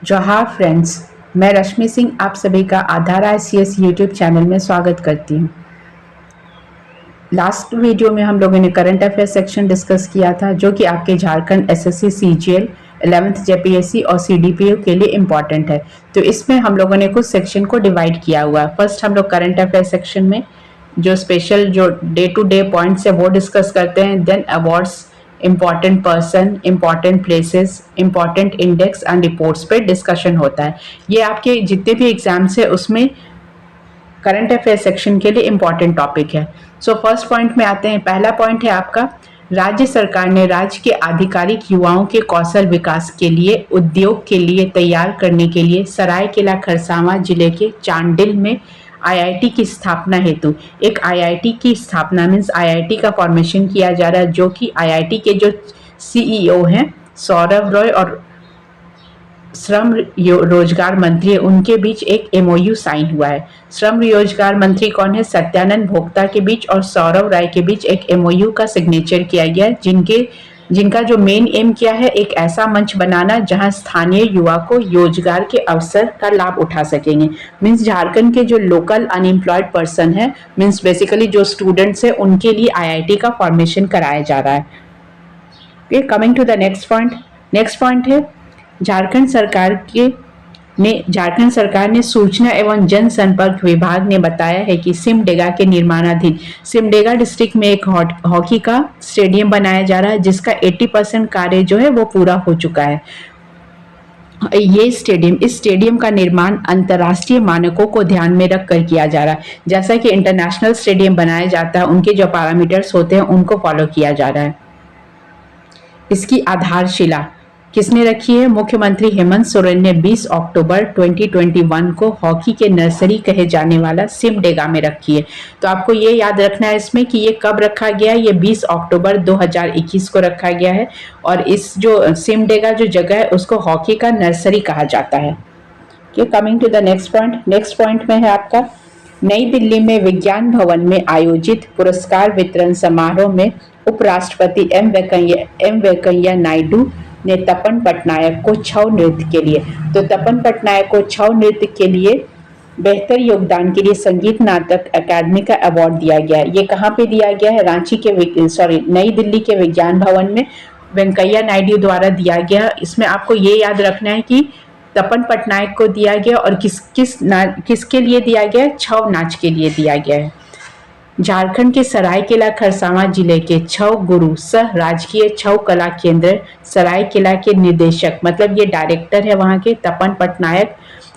जोहार फ्रेंड्स, मैं रश्मि सिंह आप सभी का आधार ICS यूट्यूब चैनल में स्वागत करती हूँ। लास्ट वीडियो में हम लोगों ने करंट अफेयर सेक्शन डिस्कस किया था जो कि आपके Jharkhand SSC CGL 11th JPSC और CDPO के लिए इम्पॉर्टेंट है। तो इसमें हम लोगों ने कुछ सेक्शन को डिवाइड किया हुआ है। फर्स्ट हम लोग करंट अफेयर सेक्शन में जो स्पेशल जो डे टू डे पॉइंट्स है वो डिस्कस करते हैं। Then awards, important person, important places, important index and reports पे डिस्कशन होता है। ये आपके जितने भी एग्जाम्स है उसमें करंट अफेयर सेक्शन के लिए इम्पॉर्टेंट टॉपिक है। सो फर्स्ट पॉइंट में आते हैं। पहला पॉइंट है आपका, राज्य सरकार ने राज्य के आधिकारिक युवाओं के कौशल विकास के लिए उद्योग के लिए तैयार करने के लिए सरायकेला खरसावां जिले के चांडिल में IIT की स्थापना हेतु एक IIT की स्थापना मीन्स IIT का फॉर्मेशन किया जा रहा है, जो कि IIT के जो CEO हैं सौरभ रॉय और श्रम रोजगार मंत्री उनके बीच एक MOU साइन हुआ है। श्रम रोजगार मंत्री कौन है? सत्यानंद भोक्ता के बीच और सौरभ राय के बीच एक MOU का सिग्नेचर किया गया है, जिनका जो मेन एम क्या है, एक ऐसा मंच बनाना जहां स्थानीय युवा को रोजगार के अवसर का लाभ उठा सकेंगे। मीन्स झारखंड के जो लोकल अनएम्प्लॉयड पर्सन है, मीन्स बेसिकली जो स्टूडेंट्स है, उनके लिए IIT का फॉर्मेशन कराया जा रहा है। Okay, coming to the next point. Next point है झारखंड सरकार ने सूचना एवं जनसंपर्क विभाग ने बताया है कि सिमडेगा के निर्माणाधीन सिमडेगा डिस्ट्रिक्ट में एक हॉकी का स्टेडियम बनाया जा रहा है, जिसका 80% कार्य जो है वो पूरा हो चुका है। इस स्टेडियम का निर्माण अंतर्राष्ट्रीय मानकों को ध्यान में रखकर किया जा रहा है। जैसा कि इंटरनेशनल स्टेडियम बनाया जाता है, उनके जो पैरामीटर्स होते हैं उनको फॉलो किया जा रहा है। इसकी आधारशिला किसने रखी है? मुख्यमंत्री हेमंत सोरेन ने 20 अक्टूबर 2021 को हॉकी के नर्सरी कहे जाने वाला सिमडेगा में रखी है। तो आपको ये याद रखना है इसमें कि ये कब रखा गया है। ये 20 अक्टूबर 2021 को रखा गया है और इस जो सिमडेगा जो जगह है उसको हॉकी का नर्सरी कहा जाता है। Coming to the next point. Next point में है आपका, नई दिल्ली में विज्ञान भवन में आयोजित पुरस्कार वितरण समारोह में उपराष्ट्रपति एम वेंकैया नायडू ने तपन पटनायक को छऊ नृत्य के लिए तपन पटनायक को छऊ नृत्य के लिए बेहतर योगदान के लिए संगीत नाटक अकादमी का अवार्ड दिया गया है। ये कहाँ पे दिया गया है? नई दिल्ली के विज्ञान भवन में वेंकैया नायडू द्वारा दिया गया। इसमें आपको ये याद रखना है कि तपन पटनायक को दिया गया और किसके लिए दिया गया? छऊ नाच के लिए दिया गया है। झारखंड के सरायकेला खरसावां जिले के छऊ गुरु सह राजकीय छऊ कला केंद्र सरायकेला के निदेशक, मतलब ये डायरेक्टर है वहाँ के, तपन पटनायक,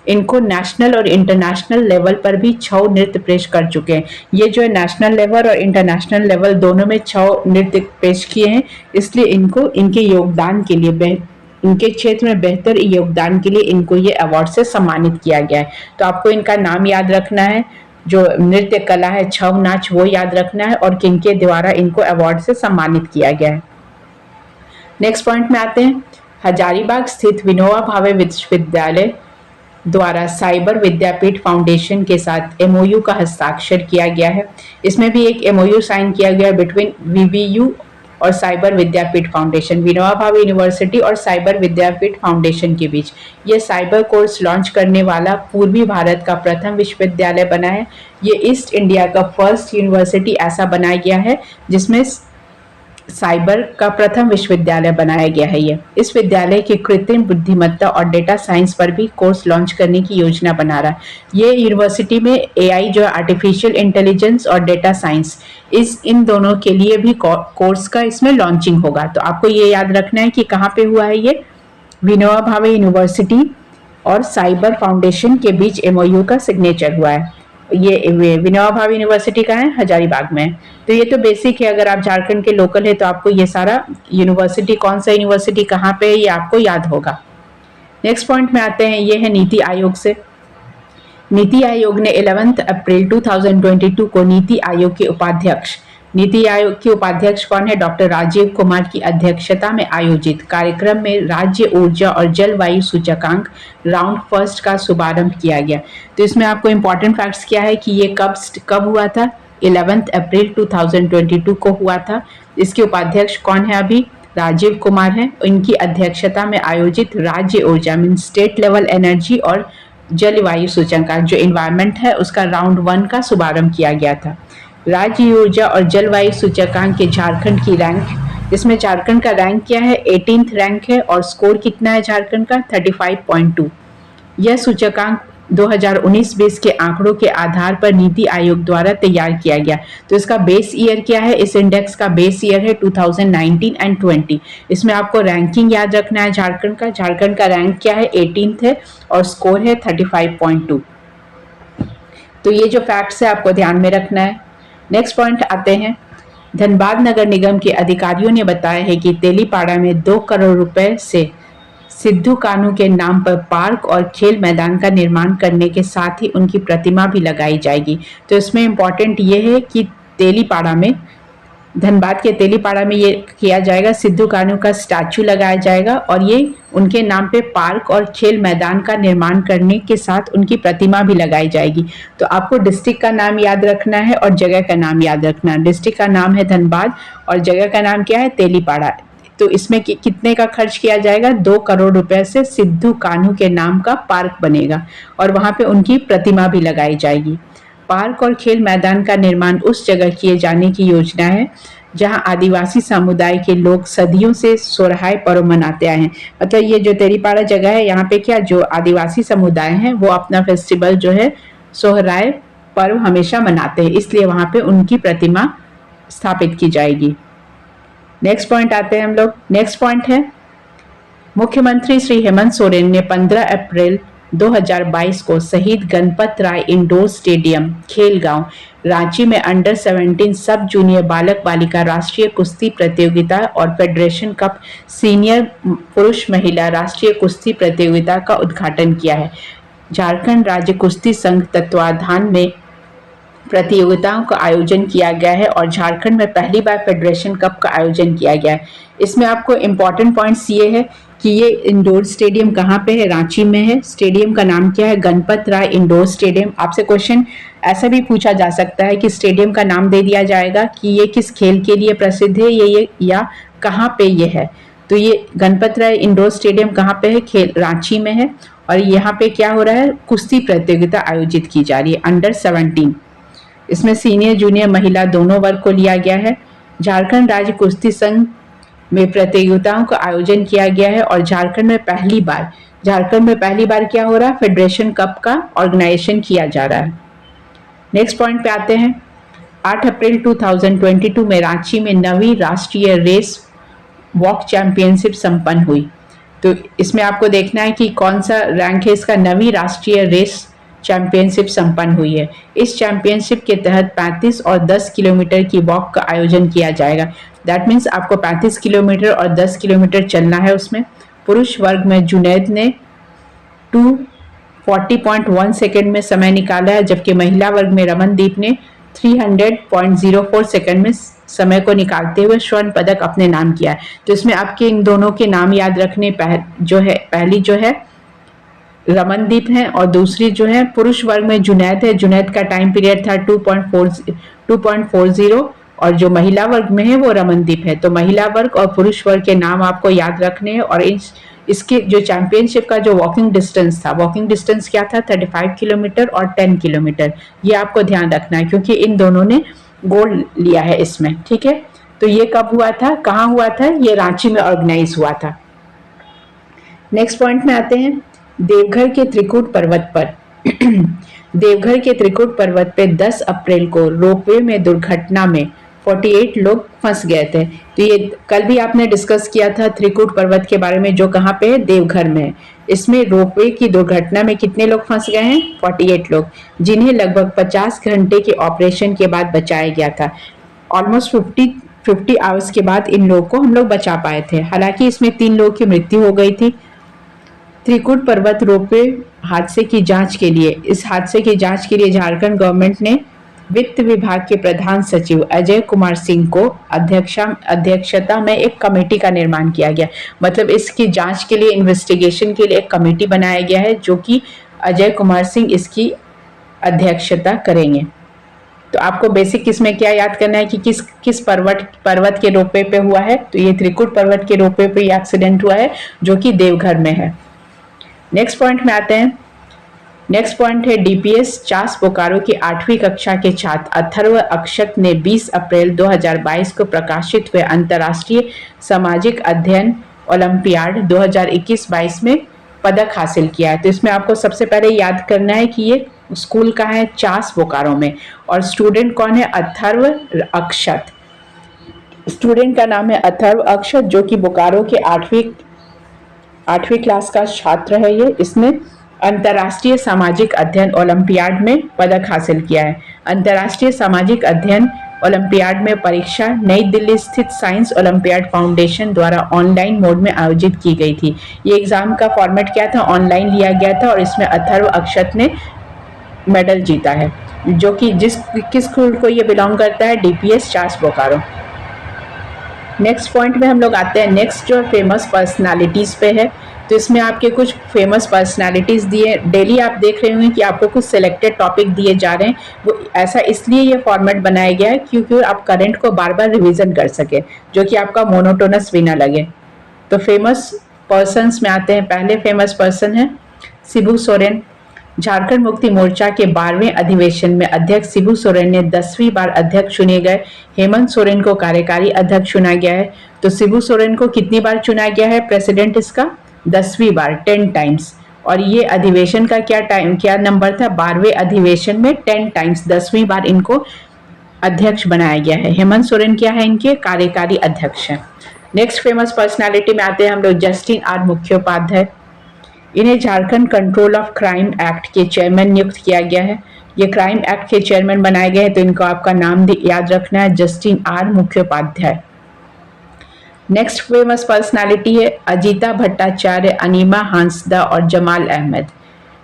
इनको नेशनल और इंटरनेशनल लेवल पर भी छऊ नृत्य पेश कर चुके हैं। ये जो है नेशनल लेवल और इंटरनेशनल लेवल दोनों में छऊ नृत्य पेश किए हैं, इसलिए इनको इनके योगदान के लिए इनके क्षेत्र में बेहतर योगदान के लिए इनको ये अवार्ड से सम्मानित किया गया है। तो आपको इनका नाम याद रखना है, जो नृत्य कला है छऊ नाच वो याद रखना है और किनके द्वारा इनको अवार्ड से सम्मानित किया गया है। नेक्स्ट पॉइंट में आते हैं। हजारीबाग स्थित विनोबा भावे विश्वविद्यालय द्वारा साइबर विद्यापीठ फाउंडेशन के साथ MOU का हस्ताक्षर किया गया है। इसमें भी एक MOU साइन किया गया है बिटवीन VVU और साइबर विद्यापीठ फाउंडेशन, विनोबा भावे यूनिवर्सिटी और साइबर विद्यापीठ फाउंडेशन के बीच। ये साइबर कोर्स लॉन्च करने वाला पूर्वी भारत का प्रथम विश्वविद्यालय बना है। ये ईस्ट इंडिया का फर्स्ट यूनिवर्सिटी ऐसा बनाया गया है जिसमें साइबर का प्रथम विश्वविद्यालय बनाया गया है। ये इस विद्यालय की कृत्रिम बुद्धिमत्ता और डेटा साइंस पर भी कोर्स लॉन्च करने की योजना बना रहा है। ये यूनिवर्सिटी में AI जो आर्टिफिशियल इंटेलिजेंस और डेटा साइंस इन दोनों के लिए भी कोर्स का इसमें लॉन्चिंग होगा। तो आपको ये याद रखना है कि कहाँ पे हुआ है ये, विनोबा भावे यूनिवर्सिटी और साइबर फाउंडेशन के बीच MOU का सिग्नेचर हुआ है। ये विनोबा भावे यूनिवर्सिटी का है, हजारीबाग में। तो ये तो बेसिक है, अगर आप झारखंड के लोकल है तो आपको ये सारा यूनिवर्सिटी, कौन सा यूनिवर्सिटी कहाँ पे है, ये आपको याद होगा। नेक्स्ट पॉइंट में आते हैं, ये है नीति आयोग से। नीति आयोग ने 11 अप्रैल 2022 को नीति आयोग के उपाध्यक्ष कौन है? डॉक्टर राजीव कुमार की अध्यक्षता में आयोजित कार्यक्रम में राज्य ऊर्जा और जलवायु सूचकांक राउंड फर्स्ट का शुभारंभ किया गया। तो इसमें आपको इम्पोर्टेंट फैक्ट्स क्या है कि ये कब हुआ था? 11 अप्रैल 2022 को हुआ था। इसके उपाध्यक्ष कौन है? अभी राजीव कुमार हैं। इनकी अध्यक्षता में आयोजित राज्य ऊर्जा मीन स्टेट लेवल एनर्जी और जलवायु सूचकांक जो एनवायरनमेंट है उसका राउंड 1 का शुभारंभ किया गया था। राज्य ऊर्जा और जलवायु सूचकांक के झारखंड की रैंक, इसमें झारखंड का रैंक क्या है, 18th रैंक है और स्कोर कितना है झारखंड का 35.2। यह सूचकांक 2019-20 के आंकड़ों के आधार पर नीति आयोग द्वारा तैयार किया गया। तो इसका बेस ईयर क्या है, इस इंडेक्स का बेस ईयर है 2019 एंड 20। इसमें आपको रैंकिंग याद रखना है झारखंड का। झारखंड का रैंक क्या है, 18th है और स्कोर है 35.2। तो ये जो फैक्ट्स है आपको ध्यान में रखना है। नेक्स्ट पॉइंट आते हैं, धनबाद नगर निगम के अधिकारियों ने बताया है कि तेलीपाड़ा में 2 करोड़ रुपए से सिद्धू कान्हू के नाम पर पार्क और खेल मैदान का निर्माण करने के साथ ही उनकी प्रतिमा भी लगाई जाएगी। तो इसमें इम्पॉर्टेंट ये है कि तेलीपाड़ा में, धनबाद के तेलीपाड़ा में ये किया जाएगा, सिद्धू कान्हू का स्टैचू लगाया जाएगा और ये उनके नाम पे पार्क और खेल मैदान का निर्माण करने के साथ उनकी प्रतिमा भी लगाई जाएगी। तो आपको डिस्ट्रिक्ट का नाम याद रखना है और जगह का नाम याद रखना है। डिस्ट्रिक्ट का नाम है धनबाद और जगह का नाम क्या है, तेलीपाड़ा। तो इसमें कितने का खर्च किया जाएगा, 2 करोड़ रुपए से सिद्धू कान्हू के नाम का पार्क बनेगा और वहां पे उनकी प्रतिमा भी लगाई जाएगी। पार्क और खेल मैदान का निर्माण उस जगह किए जाने की योजना है जहां आदिवासी समुदाय के लोग सदियों से सोरहाय पर्व मनाते आए हैं। मतलब ये जो तेलीपाड़ा जगह है यहाँ पे क्या जो आदिवासी समुदाय हैं वो अपना फेस्टिवल जो है सोहराय पर्व हमेशा मनाते हैं, इसलिए वहां पे उनकी प्रतिमा स्थापित की जाएगी। नेक्स्ट पॉइंट आते हैं हम लोग। नेक्स्ट पॉइंट है, मुख्यमंत्री श्री हेमंत सोरेन ने 15 अप्रैल 2022 को शहीद गणपत राय इंडोर स्टेडियम खेलगांव रांची में अंडर 17 सब जूनियर बालक बालिका राष्ट्रीय कुश्ती प्रतियोगिता और फेडरेशन कप सीनियर पुरुष महिला राष्ट्रीय कुश्ती प्रतियोगिता का उद्घाटन किया है। झारखंड राज्य कुश्ती संघ तत्वाधान में प्रतियोगिताओं का आयोजन किया गया है और झारखंड में पहली बार फेडरेशन कप का आयोजन किया गया है। इसमें आपको इम्पॉर्टेंट पॉइंट्स ये है कि ये इंडोर स्टेडियम कहाँ पे है, रांची में है। स्टेडियम का नाम क्या है, गणपत राय इंडोर स्टेडियम। आपसे क्वेश्चन ऐसा भी पूछा जा सकता है कि स्टेडियम का नाम दे दिया जाएगा कि ये किस खेल के लिए प्रसिद्ध है, ये या कहाँ पे ये है। तो ये गणपत राय इंडोर स्टेडियम कहाँ पे है, खेल रांची में है और यहाँ पे क्या हो रहा है, कुश्ती प्रतियोगिता आयोजित की जा रही है अंडर 17। इसमें सीनियर जूनियर महिला दोनों वर्ग को लिया गया है। झारखंड राज्य कुश्ती संघ में प्रतियोगिताओं का आयोजन किया गया है और झारखंड में पहली बार क्या हो रहा है, फेडरेशन कप का ऑर्गेनाइजेशन किया जा रहा है। नेक्स्ट पॉइंट पे आते हैं, 8 अप्रैल 2022 में रांची में 9वीं राष्ट्रीय रेस वॉक चैंपियनशिप संपन्न हुई। तो इसमें आपको देखना है कि कौन सा रैंक है इसका, 9वीं राष्ट्रीय रेस चैंपियनशिप संपन्न हुई है। इस चैंपियनशिप के तहत 35 और 10 किलोमीटर की वॉक का आयोजन किया जाएगा। दैट मीन्स आपको 35 किलोमीटर और 10 किलोमीटर चलना है उसमें। पुरुष वर्ग में जुनैद ने 240.1 सेकेंड में समय निकाला है, जबकि महिला वर्ग में रमनदीप ने 300.04 सेकेंड में समय को निकालते हुए स्वर्ण पदक अपने नाम किया है। तो इसमें आपके इन दोनों के नाम याद रखने, पहली जो है रमनदीप है और दूसरी जो है पुरुष वर्ग में जुनैद है। जुनैद का टाइम पीरियड था 2.40 और जो महिला वर्ग में है वो रमनदीप है। तो महिला वर्ग और पुरुष वर्ग के नाम आपको याद रखने हैं। और इसके जो चैंपियनशिप का जो वॉकिंग डिस्टेंस था, वॉकिंग डिस्टेंस क्या था, 35 किलोमीटर और 10 किलोमीटर। ये आपको ध्यान रखना है क्योंकि इन दोनों ने गोल्ड लिया है इसमें, ठीक है। तो ये कब हुआ था, कहाँ हुआ था, ये रांची में ऑर्गेनाइज हुआ था। नेक्स्ट पॉइंट में आते हैं, देवघर के त्रिकूट पर्वत पर देवघर के त्रिकूट पर्वत पे 10 अप्रैल को रोपवे में दुर्घटना में 48 लोग फंस गए थे। तो ये कल भी आपने डिस्कस किया था त्रिकूट पर्वत के बारे में, जो कहाँ पे है, देवघर में है। इसमें रोपवे की दुर्घटना में कितने लोग फंस गए हैं, 48 लोग, जिन्हें लगभग 50 घंटे के ऑपरेशन के बाद बचाया गया था। ऑलमोस्ट 50 आवर्स के बाद इन लोगों को हम लोग बचा पाए थे। हालांकि इसमें 3 लोगों की मृत्यु हो गई थी। त्रिकूट पर्वत रोपवे हादसे की जांच के लिए, इस हादसे की जांच के लिए झारखंड गवर्नमेंट ने वित्त विभाग के प्रधान सचिव अजय कुमार सिंह को अध्यक्षता में एक कमेटी का निर्माण किया गया। मतलब इसकी जांच के लिए, इन्वेस्टिगेशन के लिए एक कमेटी बनाया गया है जो कि अजय कुमार सिंह इसकी अध्यक्षता करेंगे। तो आपको बेसिक इसमें क्या याद करना है कि किस किस पर्वत के रोपवे पे हुआ है। तो ये त्रिकुट पर्वत के रोपवे पे ये एक्सीडेंट हुआ है जो कि देवघर में है। नेक्स्ट पॉइंट में आते हैं। नेक्स्ट पॉइंट है डीपीएस चास बोकारो की 8वीं कक्षा के छात्र अथर्व अक्षत ने 20 अप्रैल 2022 को प्रकाशित हुए अंतर्राष्ट्रीय सामाजिक अध्ययन ओलंपियाड 2021-22 में पदक हासिल किया है। तो इसमें आपको सबसे पहले याद करना है कि ये स्कूल का है चास बोकारो में, और स्टूडेंट कौन है? अथर्व अक्षत। स्टूडेंट का नाम है अथर्व अक्षत जो कि बोकारो के 8वीं क्लास का छात्र है। ये इसने अंतर्राष्ट्रीय सामाजिक अध्ययन ओलंपियाड में पदक हासिल किया है। अंतर्राष्ट्रीय सामाजिक अध्ययन ओलंपियाड में परीक्षा नई दिल्ली स्थित साइंस ओलंपियाड फाउंडेशन द्वारा ऑनलाइन मोड में आयोजित की गई थी। ये एग्जाम का फॉर्मेट क्या था? ऑनलाइन लिया गया था, और इसमें अथर्व अक्षत ने मेडल जीता है, जो कि किस स्कूल को ये बिलोंग करता है? DPS Chas Bokaro. Next point में हम लोग आते हैं। नेक्स्ट जो फेमस पर्सनालिटीज पे है, तो इसमें आपके कुछ फेमस पर्सनालिटीज दिए, डेली आप देख रहे होंगे कि आपको कुछ सिलेक्टेड टॉपिक दिए जा रहे हैं। वो ऐसा इसलिए ये फॉर्मेट बनाया गया है क्योंकि आप करंट को बार बार रिवीजन कर सके, जो कि आपका मोनोटोनस भी ना लगे। तो फेमस पर्सन्स में आते हैं। पहले फेमस पर्सन है शिबू सोरेन। झारखंड मुक्ति मोर्चा के 12वें अधिवेशन में अध्यक्ष शिबू सोरेन ने 10वीं बार अध्यक्ष चुने गए। हेमंत सोरेन को कार्यकारी अध्यक्ष चुना गया है। तो शिबू सोरेन को कितनी बार चुना गया है प्रेसिडेंट इसका? 10वीं बार, 10 टाइम्स। और ये अधिवेशन का क्या नंबर था? 12वें अधिवेशन में 10 टाइम्स, 10वीं बार इनको अध्यक्ष बनाया गया है। हेमंत सोरेन क्या है? इनके कार्यकारी अध्यक्ष हैं। नेक्स्ट फेमस पर्सनालिटी में आते हैं हम लोग। Justice R Mukhopadhyay. इन्हें Jharkhand control of crime act के चेयरमैन नियुक्त किया गया है। ये क्राइम एक्ट के चेयरमैन बनाए गए हैं, तो इनको आपका नाम याद रखना है, Justin R Mukhopadhyay. Next famous personality है अजीता भट्टाचार्य, अनीमा हांसदा और जमाल अहमद।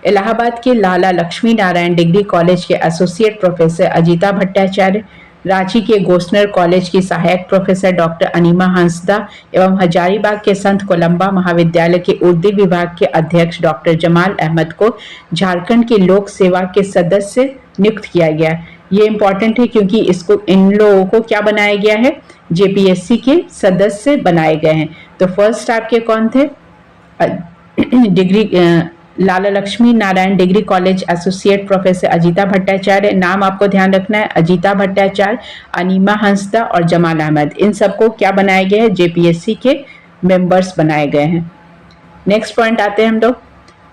इलाहाबाद के लाला लक्ष्मी नारायण डिग्री कॉलेज के एसोसिएट प्रोफेसर अजीता भट्टाचार्य, रांची के गोस्नर कॉलेज की सहायक प्रोफेसर डॉक्टर अनीमा हांसदा एवं हजारीबाग के संत कोलंबा महाविद्यालय के उर्दू विभाग के अध्यक्ष डॉक्टर जमाल अहमद को झारखंड की लोक सेवा के सदस्य नियुक्त किया गया। ये इंपॉर्टेंट है क्योंकि इन लोगों को क्या बनाया गया है? जेपीएससी के सदस्य बनाए गए हैं। तो फर्स्ट आपके कौन थे? Degree Lala Lakshmi Narayan degree college associate professor Ajita Bhattacharya. नाम आपको ध्यान रखना है, अजीता भट्टाचार्य, अनीमा हंसदा और जमाल अहमद। इन सबको क्या बनाया गया है? जेपीएससी के मेंबर्स बनाए गए हैं। नेक्स्ट पॉइंट आते हैं हम लोग।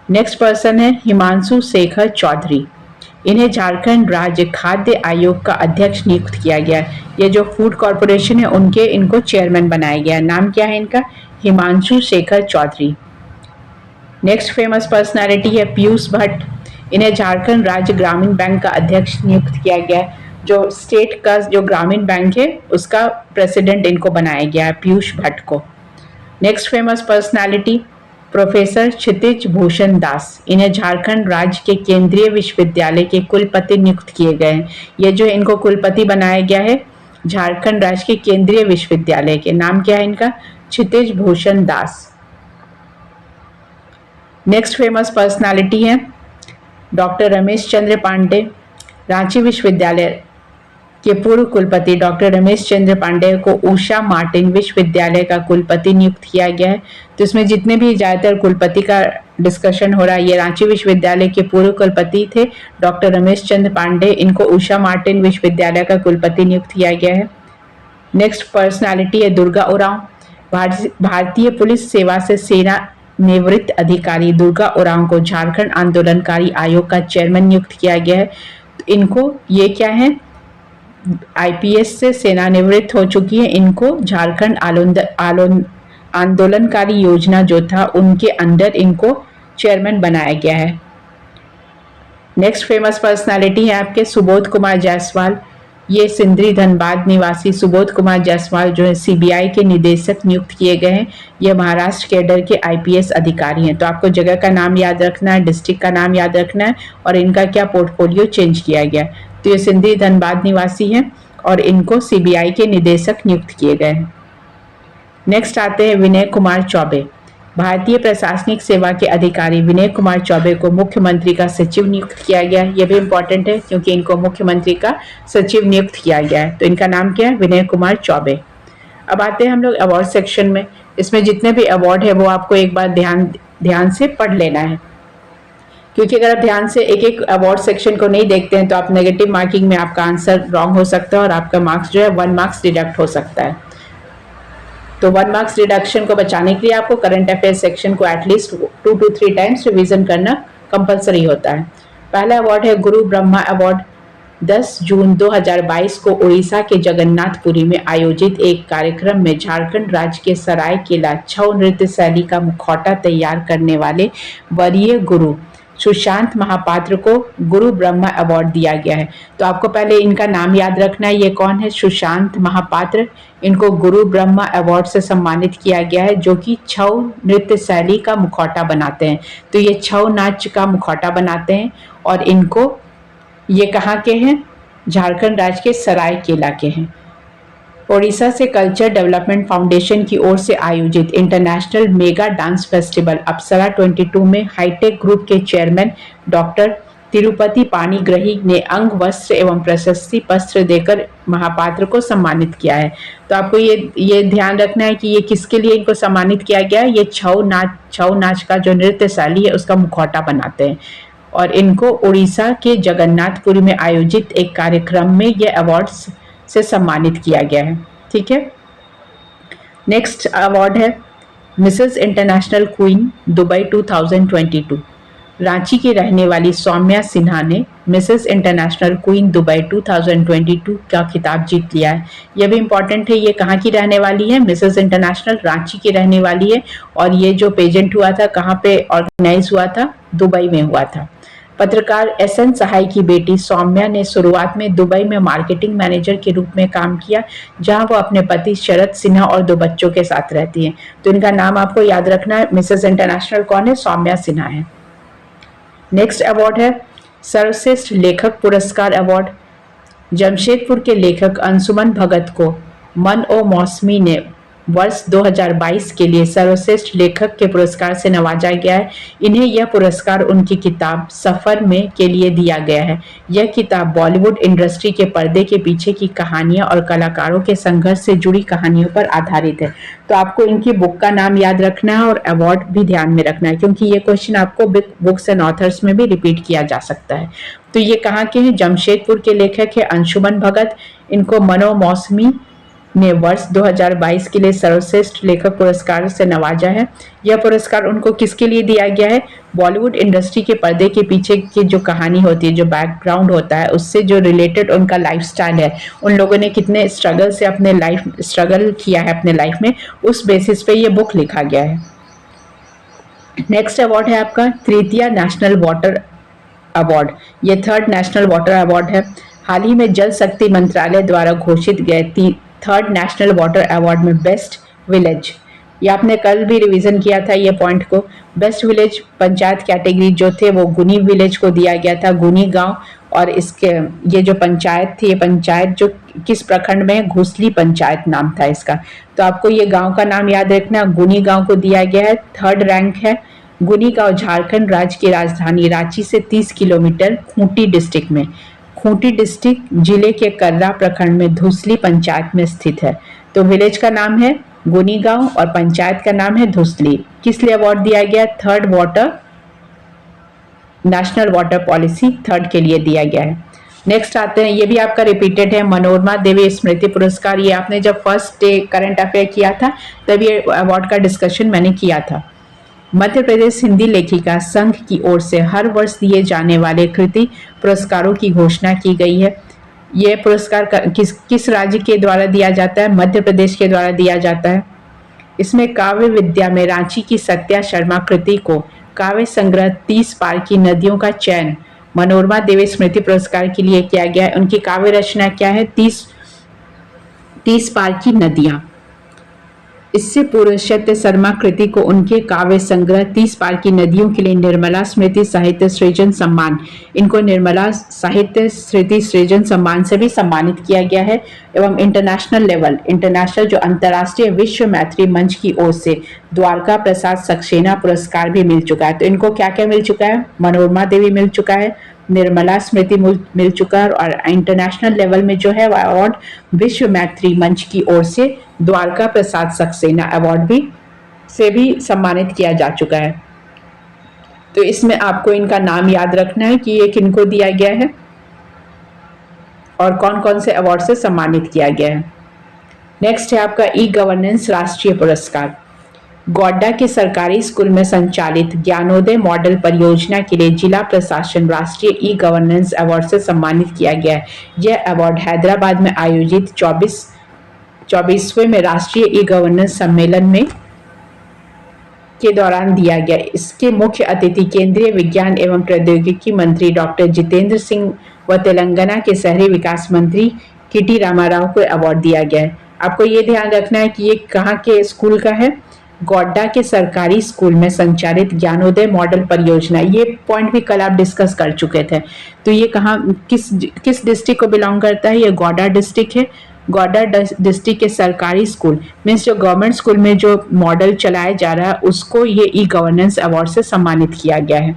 नेक्स्ट पर्सन है हिमांशु शेखर चौधरी। इन्हें झारखंड राज्य खाद्य आयोग का अध्यक्ष नियुक्त किया गया। ये जो फूड कॉरपोरेशन है इनको चेयरमैन बनाया गया। नाम क्या है इनका? Himanshu Shekhar Chaudhary. Next famous personality है पीयूष भट्ट। इन्हें झारखंड राज्य ग्रामीण बैंक का अध्यक्ष नियुक्त किया गया है। जो स्टेट का जो ग्रामीण बैंक है उसका प्रेसिडेंट इनको बनाया गया है, पीयूष भट्ट को। नेक्स्ट फेमस पर्सनालिटी प्रोफेसर क्षितिज भूषण दास। इन्हें झारखंड राज्य के केंद्रीय विश्वविद्यालय के कुलपति नियुक्त किए गए हैं। ये जो इनको कुलपति बनाया गया है झारखंड राज्य के केंद्रीय विश्वविद्यालय के। नाम क्या है इनका? क्षितिज भूषण दास। नेक्स्ट फेमस पर्सनालिटी है डॉक्टर रमेश चंद्र पांडे। रांची विश्वविद्यालय के पूर्व कुलपति डॉक्टर रमेश चंद्र पांडे को उषा मार्टिन विश्वविद्यालय का कुलपति नियुक्त किया गया है। तो इसमें जितने भी ज़्यादातर कुलपति का डिस्कशन हो रहा है, ये रांची विश्वविद्यालय के पूर्व कुलपति थे डॉक्टर रमेश चंद्र पांडे। इनको उषा मार्टिन विश्वविद्यालय का कुलपति नियुक्त किया गया है। नेक्स्ट पर्सनालिटी है दुर्गा उरांव। भारतीय पुलिस सेवा से सेना निवृत्त अधिकारी दुर्गा उरांव को झारखंड आंदोलनकारी आयोग का चेयरमैन नियुक्त किया गया है। तो इनको ये क्या है? आईपीएस से सेनानिवृत्त हो चुकी है। इनको झारखंड आंदोलनकारी योजना जो था उनके अंडर इनको चेयरमैन बनाया गया है। नेक्स्ट फेमस पर्सनालिटी है आपके सुबोध कुमार जायसवाल। ये सिंदरी धनबाद निवासी सुबोध कुमार जायसवाल जो है सीबीआई के निदेशक नियुक्त किए गए हैं। ये महाराष्ट्र कैडर के आईपीएस अधिकारी हैं। तो आपको जगह का नाम याद रखना है, डिस्ट्रिक्ट का नाम याद रखना है और इनका क्या पोर्टफोलियो चेंज किया गया। तो ये सिंदरी धनबाद निवासी हैं और इनको सीबीआई के निदेशक नियुक्त किए गए हैं। नेक्स्ट आते हैं विनय कुमार चौबे। भारतीय प्रशासनिक सेवा के अधिकारी विनय कुमार चौबे को मुख्यमंत्री का सचिव नियुक्त किया गया है। यह भी इंपॉर्टेंट है क्योंकि इनको मुख्यमंत्री का सचिव नियुक्त किया गया है। तो इनका नाम क्या है? विनय कुमार चौबे। अब आते हैं हम लोग अवार्ड सेक्शन में। इसमें जितने भी अवार्ड है वो आपको एक बार ध्यान से पढ़ लेना है, क्योंकि अगर आप ध्यान से एक एक अवार्ड सेक्शन को नहीं देखते हैं तो आप नेगेटिव मार्किंग में आपका आंसर रॉन्ग हो सकता है और आपका मार्क्स जो है 1 मार्क्स डिडक्ट हो सकता है। तो 1 मार्क्स डिडक्शन को बचाने के लिए आपको करंट अफेयर सेक्शन को एटलीस्ट 2 to 3 टाइम्स रिवीजन करना कंपलसरी होता है। पहला अवार्ड है गुरु ब्रह्मा अवार्ड। 10 जून 2022 को उड़ीसा के जगन्नाथपुरी में आयोजित एक कार्यक्रम में झारखंड राज्य के सरायकेला छऊ नृत्य शैली का मुखौटा तैयार करने वाले वरीय गुरु सुशांत महापात्र को गुरु ब्रह्मा अवार्ड दिया गया है। तो आपको पहले इनका नाम याद रखना है, ये कौन है? सुशांत महापात्र। इनको गुरु ब्रह्मा अवार्ड से सम्मानित किया गया है, जो कि छऊ नृत्य शैली का मुखौटा बनाते हैं। तो ये छऊ नाच का मुखौटा बनाते हैं और इनको ये कहाँ के हैं? झारखंड राज्य के सरायकेला के हैं। ओडिशा से कल्चर डेवलपमेंट फाउंडेशन की ओर से आयोजित इंटरनेशनल मेगा डांस फेस्टिवल अप्सरा 22 में हाईटेक ग्रुप के चेयरमैन डॉक्टर तिरुपति पाणिग्राही ने अंग वस्त्र एवं प्रशस्ति पत्र देकर महापात्र को सम्मानित किया है। तो आपको ये ध्यान रखना है कि ये किसके लिए इनको सम्मानित किया गया है। ये छऊ नाच का जो नृत्य शैली है उसका मुखौटा बनाते हैं और इनको उड़ीसा के जगन्नाथपुरी में आयोजित एक कार्यक्रम में ये अवार्ड्स से सम्मानित किया गया है। ठीक है। नेक्स्ट अवार्ड है Mrs international queen Dubai 2022। Ranchi की रहने वाली सौम्या सिन्हा ने मिसेस इंटरनेशनल क्वीन दुबई 2022 का खिताब जीत लिया है। यह भी इंपॉर्टेंट है, ये कहाँ की रहने वाली है? मिसेस इंटरनेशनल रांची की रहने वाली है और ये जो पेजेंट हुआ था कहाँ पे ऑर्गेनाइज हुआ था? दुबई में हुआ था। पत्रकार एसएन सहाय की बेटी सौम्या ने शुरुआत में दुबई में मार्केटिंग मैनेजर के रूप में काम किया, जहां वो अपने पति शरद सिन्हा और 2 बच्चों के साथ रहती हैं। तो इनका नाम आपको याद रखना है। मिसेस इंटरनेशनल कौन है? सौम्या सिन्हा है। नेक्स्ट अवार्ड है सर्वश्रेष्ठ लेखक पुरस्कार अवार्ड। जमशेदपुर के लेखक अंशुमन भगत को मन ओ मौसमी ने वर्ष 2022 के लिए सर्वश्रेष्ठ लेखक के पुरस्कार से नवाजा गया है। इन्हें यह पुरस्कार उनकी किताब सफ़र में के लिए दिया गया है। यह किताब बॉलीवुड इंडस्ट्री के पर्दे के पीछे की कहानियां और कलाकारों के संघर्ष से जुड़ी कहानियों पर आधारित है। तो आपको इनकी बुक का नाम याद रखना है और अवार्ड भी ध्यान में रखना है, क्योंकि ये क्वेश्चन आपको बुक्स एंड ऑथर्स में भी रिपीट किया जा सकता है। तो ये कहाँ के हैं? जमशेदपुर के लेखक है अंशुमन भगत। इनको मनो मौसमी ने वर्ष 2022 के लिए सर्वश्रेष्ठ लेखक पुरस्कार से नवाजा है। यह पुरस्कार उनको किसके लिए दिया गया है? बॉलीवुड इंडस्ट्री के पर्दे के पीछे की जो कहानी होती है, जो बैकग्राउंड होता है, उससे जो रिलेटेड उनका लाइफस्टाइल है, उन लोगों ने कितने स्ट्रगल किया है अपने लाइफ में, उस बेसिस पे ये बुक लिखा गया है। नेक्स्ट अवार्ड है आपका तृतीय नेशनल वाटर अवार्ड। ये 3rd नेशनल वाटर अवार्ड है। हाल ही में जल शक्ति मंत्रालय द्वारा घोषित गए 3rd नेशनल वाटर अवार्ड में बेस्ट विलेज, ये आपने कल भी रिवीजन किया था ये पॉइंट को। बेस्ट विलेज पंचायत कैटेगरी जो थे वो गुनी विलेज को दिया गया था, गुनी गांव। और इसके ये जो पंचायत थी, ये पंचायत जो किस प्रखंड में है? घुसली पंचायत नाम था इसका। तो आपको ये गांव का नाम याद रखना, गुनी गांव को दिया गया है। 3rd रैंक है। गुनी गांव झारखंड राज्य की राजधानी रांची से 30 किलोमीटर खूंटी डिस्ट्रिक्ट में, खूंटी डिस्ट्रिक्ट जिले के कर्रा प्रखंड में धुसली पंचायत में स्थित है। तो विलेज का नाम है गुनी गांव और पंचायत का नाम है धुसली। किस लिए अवार्ड दिया गया? 3rd water national water policy 3rd के लिए दिया गया है। नेक्स्ट आते हैं, ये भी आपका रिपीटेड है, मनोरमा देवी स्मृति पुरस्कार। ये आपने जब फर्स्ट डे करंट अफेयर किया था तब ये अवार्ड का डिस्कशन मैंने किया था। मध्य प्रदेश हिंदी लेखिका संघ की ओर से हर वर्ष दिए जाने वाले कृति पुरस्कारों की घोषणा की गई है। ये पुरस्कार किस राज्य के द्वारा दिया जाता है? मध्य प्रदेश के द्वारा दिया जाता है। इसमें काव्य विद्या में रांची की सत्या शर्मा कृति को काव्य संग्रह 30 पार की नदियों का चयन मनोरमा देवी स्मृति पुरस्कार के लिए किया गया है। उनकी काव्य रचना क्या है? 30 पार की नदियां। इससे पूर्व सत्य शर्मा कृति को उनके काव्य संग्रह 30 पार की नदियों के लिए निर्मला स्मृति साहित्य सृजन सम्मान, इनको निर्मला साहित्य स्मृति सृजन सम्मान से भी सम्मानित किया गया है। एवं इंटरनेशनल जो अंतर्राष्ट्रीय विश्व मैत्री मंच की ओर से द्वारका प्रसाद सक्सेना पुरस्कार भी मिल चुका है। तो इनको क्या क्या मिल चुका है? मनोरमा देवी मिल चुका है, निर्मला स्मृति मिल चुका है, और इंटरनेशनल लेवल में जो है अवार्ड विश्व मैत्री मंच की ओर से द्वारका प्रसाद सक्सेना अवार्ड भी सम्मानित किया जा चुका है। तो इसमें आपको इनका नाम याद रखना है कि ये किनको दिया गया है और कौन कौन से अवार्ड से सम्मानित किया गया है। नेक्स्ट है आपका ई गवर्नेंस राष्ट्रीय पुरस्कार। गोड्डा के सरकारी स्कूल में संचालित ज्ञानोदय मॉडल परियोजना के लिए जिला प्रशासन राष्ट्रीय ई गवर्नेंस अवार्ड से सम्मानित किया गया है। यह अवार्ड हैदराबाद में आयोजित 24वें में राष्ट्रीय ई गवर्नेंस सम्मेलन में के दौरान दिया गया। इसके मुख्य अतिथि केंद्रीय विज्ञान एवं प्रौद्योगिकी मंत्री डॉक्टर जितेंद्र सिंह व तेलंगाना के शहरी विकास मंत्री किटी रामाराव को अवार्ड दिया गया है। आपको ये ध्यान रखना है कि ये कहाँ के स्कूल का है? गोड्डा के सरकारी स्कूल में संचालित ज्ञानोदय मॉडल परियोजना। ये पॉइंट भी कल आप डिस्कस कर चुके थे। तो ये कहाँ किस डिस्ट्रिक्ट को बिलोंग करता है? ये गोड्डा डिस्ट्रिक्ट है। गोड्डा डिस्ट्रिक्ट के सरकारी स्कूल मीन्स जो गवर्नमेंट स्कूल में जो मॉडल चलाया जा रहा है उसको ये ई गवर्नेंस अवार्ड से सम्मानित किया गया है।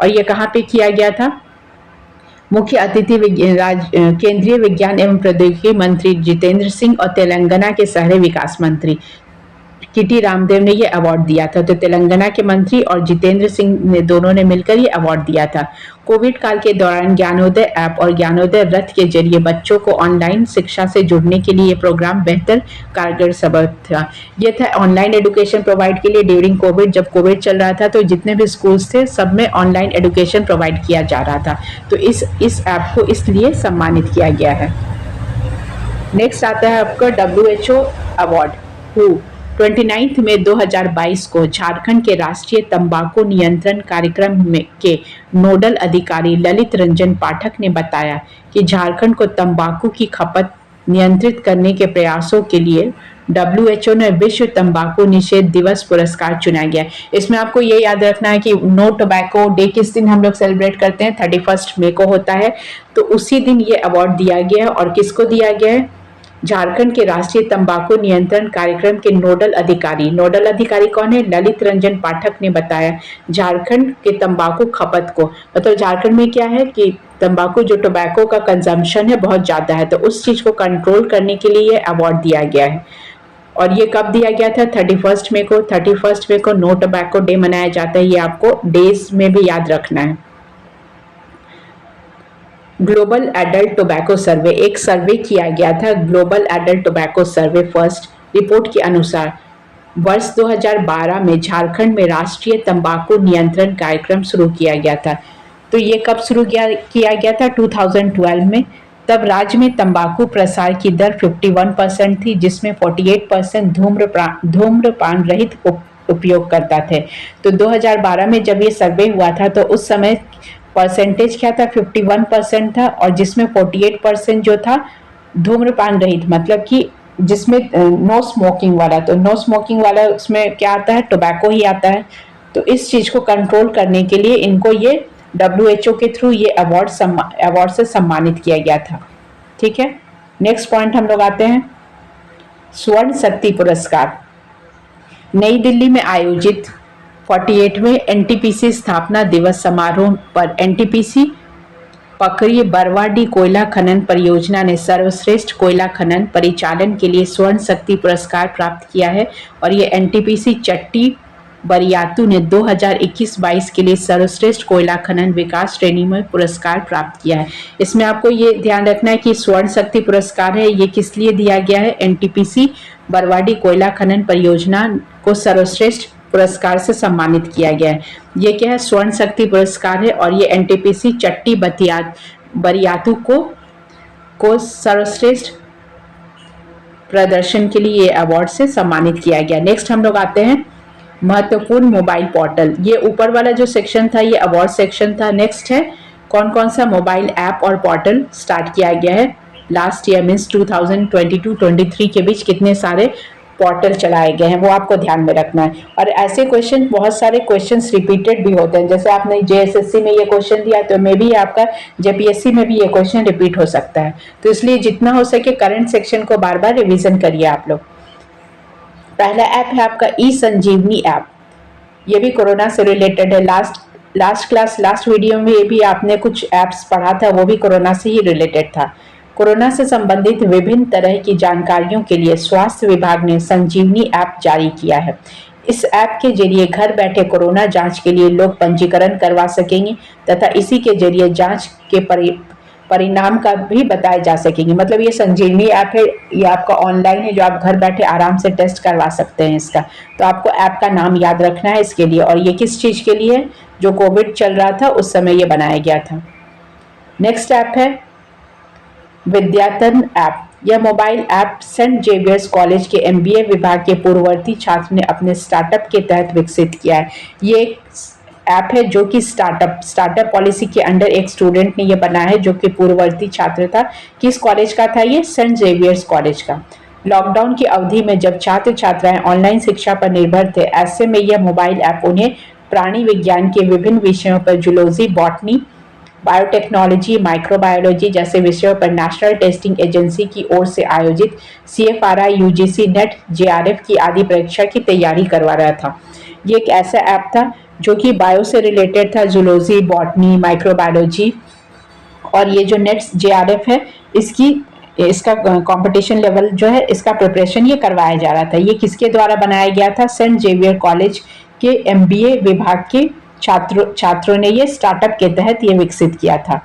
और ये कहाँ पे किया गया था? मुख्य अतिथि केंद्रीय विज्ञान एवं प्रौद्योगिकी मंत्री जितेंद्र सिंह और तेलंगाना के शहरी विकास मंत्री किटी रामदेव ने ये अवार्ड दिया था। तो तेलंगाना के मंत्री और जितेंद्र सिंह ने दोनों ने मिलकर ये अवार्ड दिया था। कोविड काल के दौरान ज्ञानोदय ऐप और ज्ञानोदय रथ के जरिए बच्चों को ऑनलाइन शिक्षा से जुड़ने के लिए ये प्रोग्राम बेहतर कारगर साबित था। ये था ऑनलाइन एजुकेशन प्रोवाइड के लिए ड्यूरिंग कोविड। जब कोविड चल रहा था तो जितने भी स्कूल्स थे सब में ऑनलाइन एजुकेशन प्रोवाइड किया जा रहा था। तो इस ऐप को इसलिए सम्मानित किया गया है। नेक्स्ट आता है आपका WHO अवार्ड। 29 मई 2022 को झारखंड के राष्ट्रीय तंबाकू नियंत्रण कार्यक्रम के नोडल अधिकारी ललित रंजन पाठक ने बताया कि झारखंड को तंबाकू की खपत नियंत्रित करने के प्रयासों के लिए WHO ने विश्व तंबाकू निषेध दिवस पुरस्कार चुना गया। इसमें आपको ये याद रखना है कि नो टोबैको डे किस दिन हम लोग सेलिब्रेट करते हैं? 31 मई को होता है। तो उसी दिन ये अवार्ड दिया गया है। और किसको दिया गया है? झारखंड के राष्ट्रीय तंबाकू नियंत्रण कार्यक्रम के नोडल अधिकारी कौन है? ललित रंजन पाठक ने बताया झारखंड के तंबाकू खपत को, मतलब झारखंड में क्या है कि तंबाकू जो टोबैको का कंजम्पशन है बहुत ज्यादा है, तो उस चीज को कंट्रोल करने के लिए ये अवार्ड दिया गया है। और ये कब दिया गया था? 31 मई को। 31 मई को नो टोबैको डे मनाया जाता है। ये आपको डेज में भी याद रखना है। ग्लोबल एडल्ट टोबैको सर्वे, एक सर्वे किया गया था ग्लोबल एडल्ट टोबैको सर्वे फर्स्ट रिपोर्ट के अनुसार वर्ष 2012 में झारखंड में राष्ट्रीय तंबाकू नियंत्रण कार्यक्रम शुरू किया गया था। तो ये कब शुरू किया गया था? 2012 में। तब राज्य में तंबाकू प्रसार की दर 51% थी, जिसमें 48% धूम्रपान रहित उपयोग करता थे। तो 2012 में जब ये सर्वे हुआ था तो उस समय परसेंटेज क्या था? 51% था, और जिसमें 48% जो था धूम्रपान रहित, मतलब कि जिसमें नो स्मोकिंग वाला। तो नो स्मोकिंग वाला उसमें क्या आता है? टोबैको ही आता है। तो इस चीज को कंट्रोल करने के लिए इनको ये WHO के थ्रू ये अवार्ड से सम्मानित किया गया था। ठीक है। नेक्स्ट पॉइंट हम लोग आते हैं स्वर्ण शक्ति पुरस्कार। नई दिल्ली में आयोजित 48वें NTPC स्थापना दिवस समारोह पर NTPC पकरी बरवाडी कोयला खनन परियोजना ने सर्वश्रेष्ठ कोयला खनन परिचालन के लिए स्वर्ण शक्ति पुरस्कार प्राप्त किया है। और ये NTPC चट्टी बरियातू ने 2021-22 के लिए सर्वश्रेष्ठ कोयला खनन विकास श्रेणी में पुरस्कार प्राप्त किया है। इसमें आपको ये ध्यान रखना है कि स्वर्ण शक्ति पुरस्कार है, ये किस लिए दिया गया है? NTPC बरवाडी कोयला खनन परियोजना को सर्वश्रेष्ठ पुरस्कार से सम्मानित किया गया है। ये क्या है? स्वर्ण शक्ति पुरस्कार है। और ये NTPC चट्टी बरियातू को सर्वश्रेष्ठ प्रदर्शन के लिए अवार्ड से सम्मानित किया गया। नेक्स्ट हम लोग आते हैं महत्वपूर्ण मोबाइल पोर्टल। ये ऊपर वाला जो सेक्शन था ये अवार्ड सेक्शन था। नेक्स्ट है कौन कौन सा मोबाइल ऐप और पोर्टल स्टार्ट किया गया है लास्ट ईयर मीन्स 2022-23 के बीच कितने सारे पोर्टल चलाए गए हैं, वो आपको ध्यान में रखना है। और ऐसे क्वेश्चन, बहुत सारे क्वेश्चंस रिपीटेड भी होते हैं, जैसे आपने जेएसएससी में ये क्वेश्चन दिया तो मे भी आपका जेपीएससी में भी ये क्वेश्चन रिपीट हो सकता है। तो इसलिए जितना हो सके करंट सेक्शन को बार बार रिविजन करिए आप लोग। पहला ऐप है आपका ई संजीवनी ऐप। ये भी कोरोना से रिलेटेड है। लास्ट वीडियो में भी आपने कुछ ऐप्स पढ़ा था, वो भी कोरोना से ही रिलेटेड था। कोरोना से संबंधित विभिन्न तरह की जानकारियों के लिए स्वास्थ्य विभाग ने संजीवनी ऐप जारी किया है। इस ऐप के जरिए घर बैठे कोरोना जांच के लिए लोग पंजीकरण करवा सकेंगे तथा इसी के जरिए जांच के परिणाम का भी बताए जा सकेंगे। मतलब ये संजीवनी ऐप है, ये आपका ऑनलाइन है, जो आप घर बैठे आराम से टेस्ट करवा सकते हैं इसका। तो आपको ऐप का नाम याद रखना है इसके लिए। और ये किस चीज़ के लिए है? जो कोविड चल रहा था उस समय ये बनाया गया था। नेक्स्ट ऐप है विद्यातन ऐप। यह mobile app Saint Xavier's college के एमबीए विभाग के पूर्ववर्ती छात्र ने अपने स्टार्टअप के तहत विकसित किया है। ये एक ऐप है जो कि स्टार्टअप पॉलिसी के अंडर एक स्टूडेंट ने ये बनाया है, जो कि पूर्ववर्ती छात्र था। किस कॉलेज का था ये? सेंट जेवियर्स कॉलेज का। लॉकडाउन की अवधि में जब छात्र छात्राएं ऑनलाइन शिक्षा पर निर्भर थे, ऐसे में यह मोबाइल ऐप उन्हें प्राणी विज्ञान के विभिन्न विषयों पर जूलॉजी, बॉटनी, बायोटेक्नोलॉजी, माइक्रोबायोलॉजी जैसे विषयों पर नेशनल टेस्टिंग एजेंसी की ओर से आयोजित CFRI, UGC, नेट, JRF की आदि परीक्षा की तैयारी करवा रहा था। ये एक ऐसा ऐप था जो कि बायो से रिलेटेड था, जूलॉजी, बॉटनी, माइक्रोबायोलॉजी। और ये जो नेट JRF है, इसका कंपटीशन लेवल जो है, इसका प्रिपरेशन ये करवाया जा रहा था। ये किसके द्वारा बनाया गया था? सेंट जेवियर कॉलेज के MBA विभाग के छात्रों ने ये स्टार्टअप के तहत ये विकसित किया था।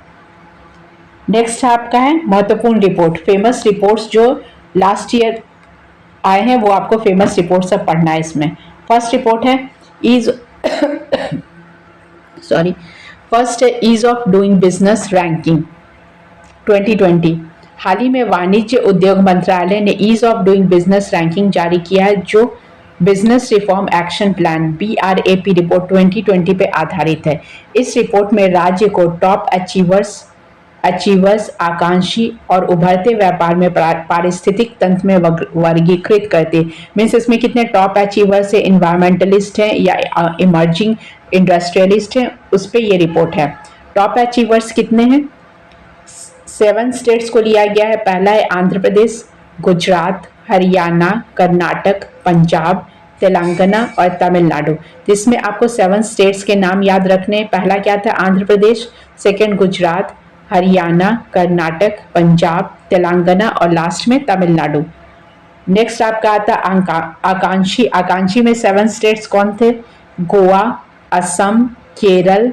नेक्स्ट आपका है महत्वपूर्ण रिपोर्ट, फेमस रिपोर्ट्स जो लास्ट ईयर आए हैं, वो आपको फेमस रिपोर्ट सब पढ़ना है इसमें। फर्स्ट रिपोर्ट है ease of doing business ranking 2020। हाल ही में वाणिज्य उद्योग मंत्रालय ने ease of doing business ranking जारी किया है, जो business reform action plan BRAP report 2020 पे आधारित है। इस रिपोर्ट में राज्य को टॉप अचीवर्स, आकांक्षी और उभरते व्यापार में पारिस्थितिक तंत्र में वर्गीकृत करते। मीन्स इसमें कितने टॉप अचीवर्स है, इन्वायरमेंटलिस्ट हैं या इमर्जिंग इंडस्ट्रियलिस्ट हैं, उस पर ये रिपोर्ट है। टॉप अचीवर्स कितने हैं? 7 स्टेट्स को लिया गया है। पहला है आंध्र प्रदेश, गुजरात, हरियाणा, कर्नाटक, पंजाब, तेलंगाना और तमिलनाडु। जिसमें आपको 7 स्टेट्स के नाम याद रखने। पहला क्या था? आंध्र प्रदेश, सेकंड गुजरात, हरियाणा, कर्नाटक, पंजाब, तेलंगाना और लास्ट में तमिलनाडु। नेक्स्ट आपका आता आकांक्षी। आकांक्षी में 7 स्टेट्स कौन थे? गोवा, असम, केरल,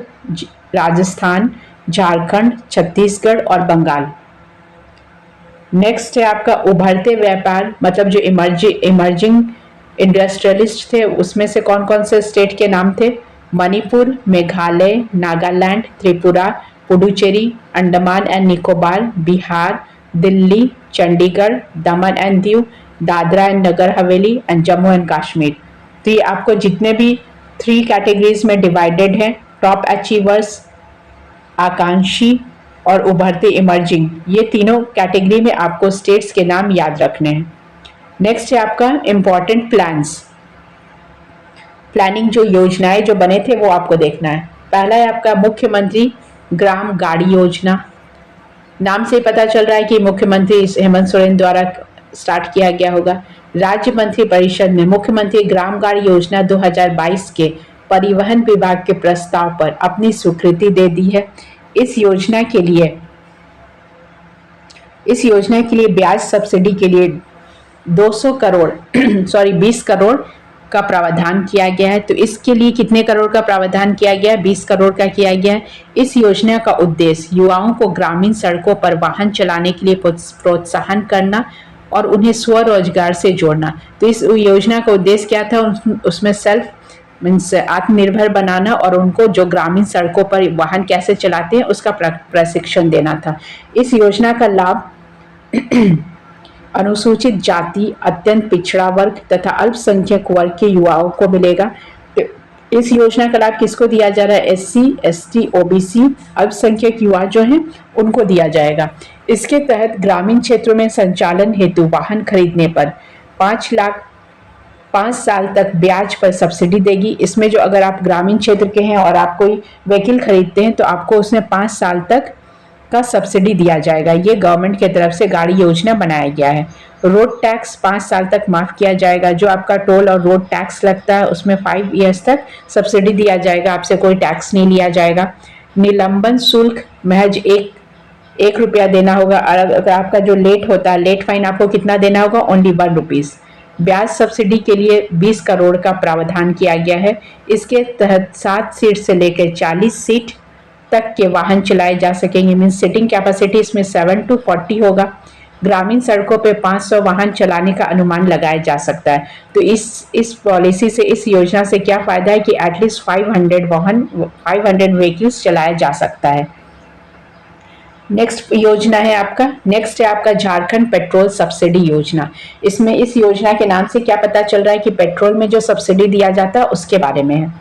राजस्थान, झारखंड, छत्तीसगढ़ और बंगाल। नेक्स्ट है आपका उभरते व्यापार, मतलब जो इमर्जिंग इंडस्ट्रियलिस्ट थे, उसमें से कौन कौन से स्टेट के नाम थे? Manipur, Meghalaya, Nagaland, Tripura, Puducherry, Andaman and Nicobar, Bihar, Delhi, Chandigarh, Daman and Diu, Dadra and Nagar Haveli and Jammu and Kashmir. तो ये आपको जितने भी 3 कैटेगरीज में डिवाइडेड हैं, टॉप अचीवर्स, आकांक्षी और उभरते इमर्जिंग, ये तीनों कैटेगरी में आपको स्टेट्स के नाम याद रखने हैं। नेक्स्ट है आपका इम्पॉर्टेंट प्लानिंग, जो योजनाएं जो बने थे वो आपको देखना है। पहला है आपका मुख्यमंत्री ग्राम गाड़ी योजना। नाम से पता चल रहा है कि मुख्यमंत्री हेमंत सोरेन द्वारा स्टार्ट किया गया होगा। राज्य मंत्री परिषद ने मुख्यमंत्री ग्राम गाड़ी योजना 2022 के परिवहन विभाग के प्रस्ताव पर अपनी स्वीकृति दे दी है। इस योजना के लिए ब्याज सब्सिडी के लिए 20 करोड़ का प्रावधान किया गया है। तो इसके लिए कितने करोड़ का प्रावधान किया गया है? 20 करोड़ का किया गया है। इस योजना का उद्देश्य युवाओं को ग्रामीण सड़कों पर वाहन चलाने के लिए प्रोत्साहन करना और उन्हें स्वरोजगार से जोड़ना। तो इस योजना का उद्देश्य क्या था? उसमें मीन्स आत्मनिर्भर बनाना और उनको जो ग्रामीण सड़कों पर वाहन कैसे चलाते हैं उसका प्रशिक्षण देना था। इस योजना का लाभ अनुसूचित जाति, अत्यंत पिछड़ा वर्ग तथा अल्पसंख्यक वर्ग के युवाओं को मिलेगा। इस योजना का लाभ किसको दिया जा रहा है? SC, ST, OBC अल्पसंख्यक युवा जो हैं उनको दिया जाएगा। इसके तहत ग्रामीण क्षेत्रों में संचालन हेतु वाहन खरीदने पर 5 लाख 5 साल तक ब्याज पर सब्सिडी देगी। इसमें जो अगर आप ग्रामीण क्षेत्र के हैं और आप कोई व्हीकल खरीदते हैं तो आपको उसमें 5 साल तक का सब्सिडी दिया जाएगा। ये गवर्नमेंट की तरफ से गाड़ी योजना बनाया गया है। रोड टैक्स 5 साल तक माफ़ किया जाएगा। जो आपका टोल और रोड टैक्स लगता है उसमें 5 ईयर्स तक सब्सिडी दिया जाएगा, आपसे कोई टैक्स नहीं लिया जाएगा। निलंबन शुल्क महज एक रुपया देना होगा, और अगर आपका जो लेट होता है, लेट फाइन आपको कितना देना होगा, ओनली 1 रुपीज़। ब्याज सब्सिडी के लिए 20 करोड़ का प्रावधान किया गया है। इसके तहत 7 सीट से लेकर 40 सीट तक के वाहन चलाए जा सकेंगे। मीन्स सीटिंग कैपेसिटी इसमें 7 to 40 होगा। ग्रामीण सड़कों पे 500 वाहन चलाने का अनुमान लगाया जा सकता है। तो इस पॉलिसी से, इस योजना से क्या फ़ायदा है कि एटलीस्ट 500 व्हीकल्स चलाया जा सकता है। नेक्स्ट योजना है आपका झारखंड पेट्रोल सब्सिडी योजना। इसमें इस योजना के नाम से क्या पता चल रहा है कि पेट्रोल में जो सब्सिडी दिया जाता है उसके बारे में है।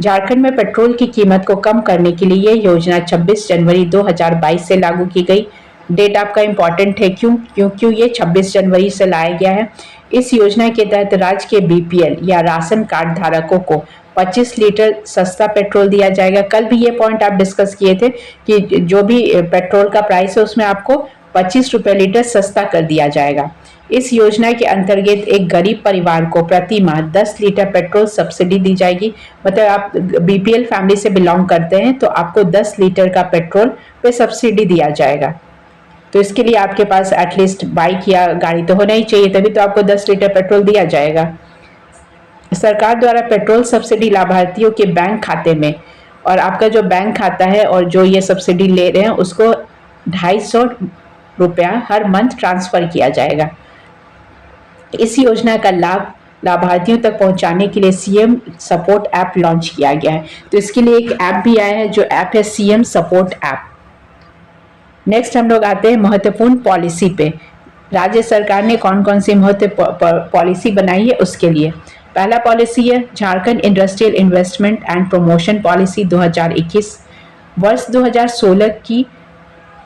झारखंड में पेट्रोल की कीमत को कम करने के लिए ये योजना 26 जनवरी 2022 से लागू की गई। डेट आपका इम्पॉर्टेंट है, क्यों ये 26 जनवरी से लाया गया है। इस योजना के तहत राज्य के बीपीएल या राशन कार्ड धारकों को 25 लीटर सस्ता पेट्रोल दिया जाएगा। कल भी ये पॉइंट आप डिस्कस किए थे कि जो भी पेट्रोल का प्राइस है उसमें आपको 25 रुपये लीटर सस्ता कर दिया जाएगा। इस योजना के अंतर्गत एक गरीब परिवार को प्रति माह 10 लीटर पेट्रोल सब्सिडी दी जाएगी। मतलब आप बीपीएल फैमिली से बिलोंग करते हैं तो आपको 10 लीटर का पेट्रोल पे सब्सिडी दिया जाएगा। तो इसके लिए आपके पास एटलीस्ट बाइक या गाड़ी तो होना ही चाहिए, तभी तो आपको 10 लीटर पेट्रोल दिया जाएगा। सरकार द्वारा पेट्रोल सब्सिडी लाभार्थियों के बैंक खाते में, और आपका जो बैंक खाता है और जो ये सब्सिडी ले रहे हैं उसको 250 रुपया हर मंथ ट्रांसफ़र किया जाएगा। इस योजना का लाभ लाभार्थियों तक पहुंचाने के लिए सीएम सपोर्ट ऐप लॉन्च किया गया है। तो इसके लिए एक ऐप भी आया है, जो ऐप है सीएम सपोर्ट ऐप। नेक्स्ट हम लोग आते हैं महत्वपूर्ण पॉलिसी पे। राज्य सरकार ने कौन कौन सी महत्वपूर्ण पॉलिसी बनाई है उसके लिए। पहला पॉलिसी है Jharkhand industrial investment and promotion policy 2021। वर्ष 2016 की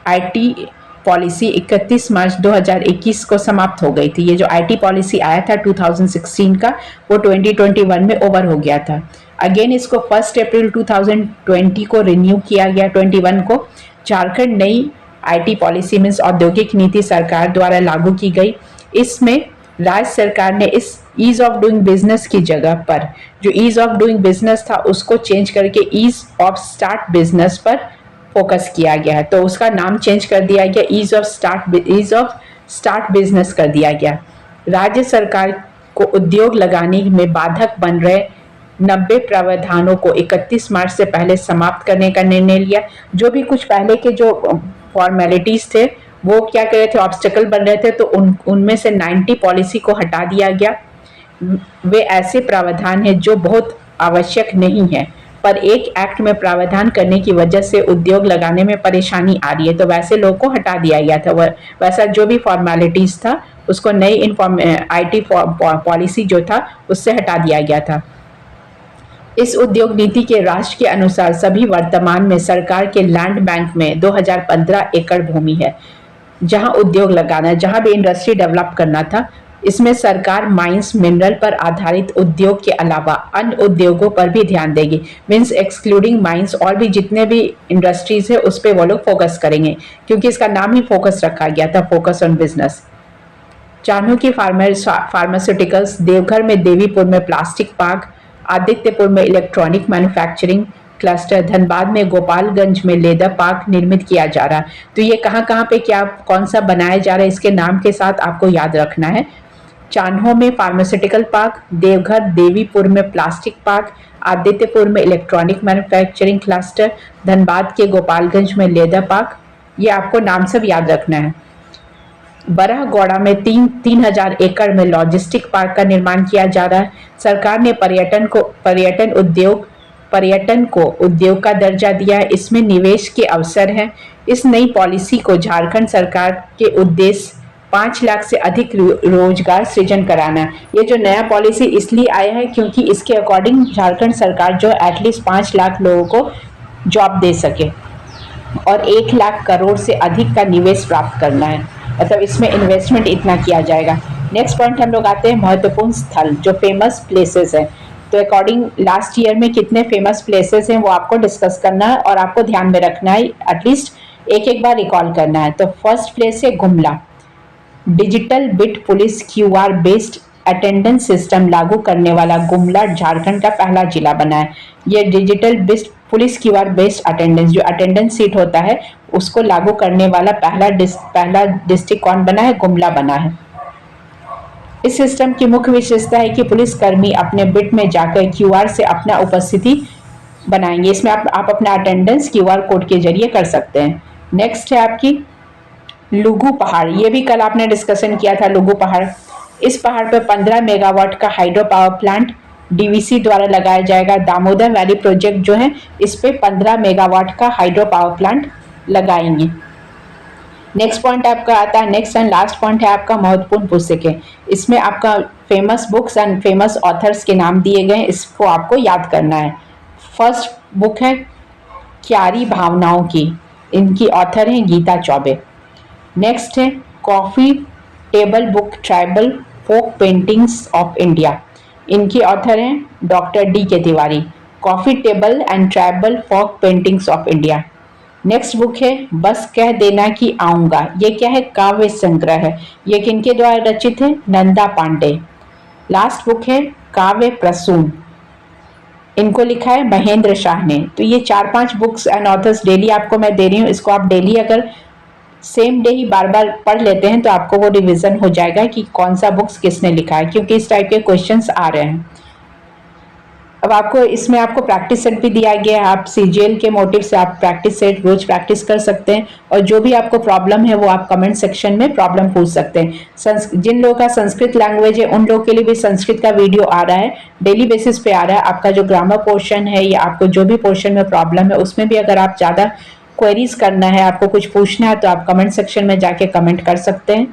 आईटी पॉलिसी 31 मार्च 2021 को समाप्त हो गई थी। ये जो आईटी पॉलिसी आया था 2016 का, वो 2021 में ओवर हो गया था। अगेन इसको 1 अप्रैल 2020 को रिन्यू किया गया, 21 को। झारखंड नई आईटी पॉलिसी मीन्स औद्योगिक नीति सरकार द्वारा लागू की गई। इसमें राज्य सरकार ने इस ईज ऑफ डूइंग बिजनेस की जगह पर, जो ईज ऑफ डूइंग बिजनेस था उसको चेंज करके ईज ऑफ स्टार्ट बिजनेस पर फोकस किया गया है। तो उसका नाम चेंज कर दिया गया, ईज ऑफ स्टार्ट बिजनेस कर दिया गया। राज्य सरकार को उद्योग लगाने में बाधक बन रहे 90 प्रावधानों को 31 मार्च से पहले समाप्त करने का निर्णय लिया। जो भी कुछ पहले के जो फॉर्मेलिटीज थे वो क्या कर रहे थे, ऑब्स्टेकल बन रहे थे, तो उनमें से 90 पॉलिसी को हटा दिया गया। वे ऐसे प्रावधान हैं जो बहुत आवश्यक नहीं है, पर एक एक्ट में प्रावधान करने की वजह से उद्योग लगाने में परेशानी आ रही है, तो वैसे लोगों को हटा दिया गया था। वैसा जो भी फॉर्मेलिटीज था उसको नई आईटी पॉलिसी जो था उससे हटा दिया गया था। इस उद्योग नीति के राष्ट्र के अनुसार सभी वर्तमान में सरकार के लैंड बैंक में 2015 एकड़ भूमि है जहां उद्योग लगाना है, जहां भी इंडस्ट्री डेवलप करना था। इसमें सरकार माइंस मिनरल पर आधारित उद्योग के अलावा अन्य उद्योगों पर भी ध्यान देगी। मीन्स एक्सक्लूडिंग माइंस, और भी जितने भी इंडस्ट्रीज है उस पर वो लोग फोकस करेंगे, क्योंकि इसका नाम ही फोकस रखा गया था, फोकस ऑन बिजनेस। चानू की फार्मास्यूटिकल्स, देवघर में देवीपुर में प्लास्टिक पार्क, आदित्यपुर में इलेक्ट्रॉनिक मैन्युफैक्चरिंग क्लस्टर, धनबाद में गोपालगंज में लेदर पार्क निर्मित किया जा रहा है। तो ये कहाँ पे क्या कौन सा बनाया जा रहा है इसके नाम के साथ आपको याद रखना है। चान्हो में फार्मास्यूटिकल पार्क, देवघर देवीपुर में प्लास्टिक पार्क, आदित्यपुर में इलेक्ट्रॉनिक मैन्युफैक्चरिंग क्लस्टर, धनबाद के गोपालगंज में लेदर पार्क, ये आपको नाम सब याद रखना है। बरहगौड़ा में 3000 एकड़ में लॉजिस्टिक पार्क का निर्माण किया जा रहा है। सरकार ने पर्यटन को उद्योग का दर्जा दिया है। इसमें निवेश के अवसर हैं। इस नई पॉलिसी को झारखंड सरकार के उद्देश्य 5 लाख से अधिक रोजगार सृजन कराना है। ये जो नया पॉलिसी इसलिए आया है क्योंकि इसके अकॉर्डिंग झारखंड सरकार जो एटलीस्ट 5 लाख लोगों को जॉब दे सके और 1 लाख करोड़ से अधिक का निवेश प्राप्त करना है। मतलब इसमें इन्वेस्टमेंट इतना किया जाएगा। नेक्स्ट पॉइंट हम लोग आते हैं महत्वपूर्ण स्थल, जो फेमस प्लेसेस हैं। तो अकॉर्डिंग लास्ट ईयर में कितने फेमस प्लेसेस हैं वो आपको डिस्कस करना है और आपको ध्यान में रखना है, एटलीस्ट एक एक बार रिकॉल करना है। तो फर्स्ट प्लेस है Gumla. Digital bit police QR based attendance system लागू करने वाला गुमला झारखंड का पहला जिला बना है। ये digital based police QR based attendance, जो अटेंडेंस सीट होता है उसको लागू करने वाला पहला डिस्ट्रिक्ट कौन बना है? गुमला बना है। इस सिस्टम की मुख्य विशेषता है कि पुलिसकर्मी अपने बिट में जाकर क्यूआर से अपना उपस्थिति बनाएंगे। इसमें आप अपना अटेंडेंस क्यूआर कोड के जरिए कर सकते हैं। नेक्स्ट है आपकी लुगु पहाड़। ये भी कल आपने डिस्कशन किया था, लुगु पहाड़। इस पहाड़ पर 15 मेगावाट का हाइड्रो पावर प्लांट डीवीसी द्वारा लगाया जाएगा। दामोदर वैली प्रोजेक्ट जो है इस पे 15 मेगावाट का हाइड्रो पावर प्लांट लगाएंगे। नेक्स्ट पॉइंट आपका आता है, नेक्स्ट एंड लास्ट पॉइंट है आपका महत्वपूर्ण पुस्तकें। इसमें आपका famous books and famous authors के नाम दिए गए, इसको आपको याद करना है। फर्स्ट बुक है क्यारी भावनाओं की, इनकी ऑथर हैं गीता चौबे। नेक्स्ट है coffee table book tribal folk paintings of India, इनकी ऑथर हैं doctor D K Tiwari. Coffee table and tribal folk paintings of India. Next book है बस कह देना कि आऊंगा, ये क्या है? काव्य संग्रह है। ये किनके द्वारा रचित है? नंदा पांडे। लास्ट बुक है काव्य प्रसून, इनको लिखा है महेंद्र शाह ने। तो ये 4-5 बुक्स एंड ऑथर्स डेली आपको मैं दे रही हूँ। इसको आप डेली अगर सेम डे ही बार बार पढ़ लेते हैं तो आपको वो रिवीजन हो जाएगा कि कौन सा बुक्स किसने लिखा है, क्योंकि इस टाइप के क्वेश्चंस आ रहे हैं। अब आपको इसमें आपको प्रैक्टिस सेट भी दिया गया है। आप सीजीएल के मोटिव से आप प्रैक्टिस सेट रोज प्रैक्टिस कर सकते हैं, और जो भी आपको प्रॉब्लम है वो आप कमेंट सेक्शन में प्रॉब्लम पूछ सकते हैं। जिन लोगों का संस्कृत लैंग्वेज है उन लोगों के लिए भी संस्कृत का वीडियो आ रहा है, डेली बेसिस पे आ रहा है। आपका जो ग्रामर पोर्शन है या आपको जो भी पोर्शन में प्रॉब्लम है उसमें भी अगर आप ज़्यादा क्वेरीज करना है, आपको कुछ पूछना है, तो आप कमेंट सेक्शन में जाके कमेंट कर सकते हैं।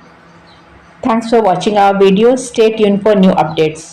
Thanks for watching our video. Stay tuned for new updates.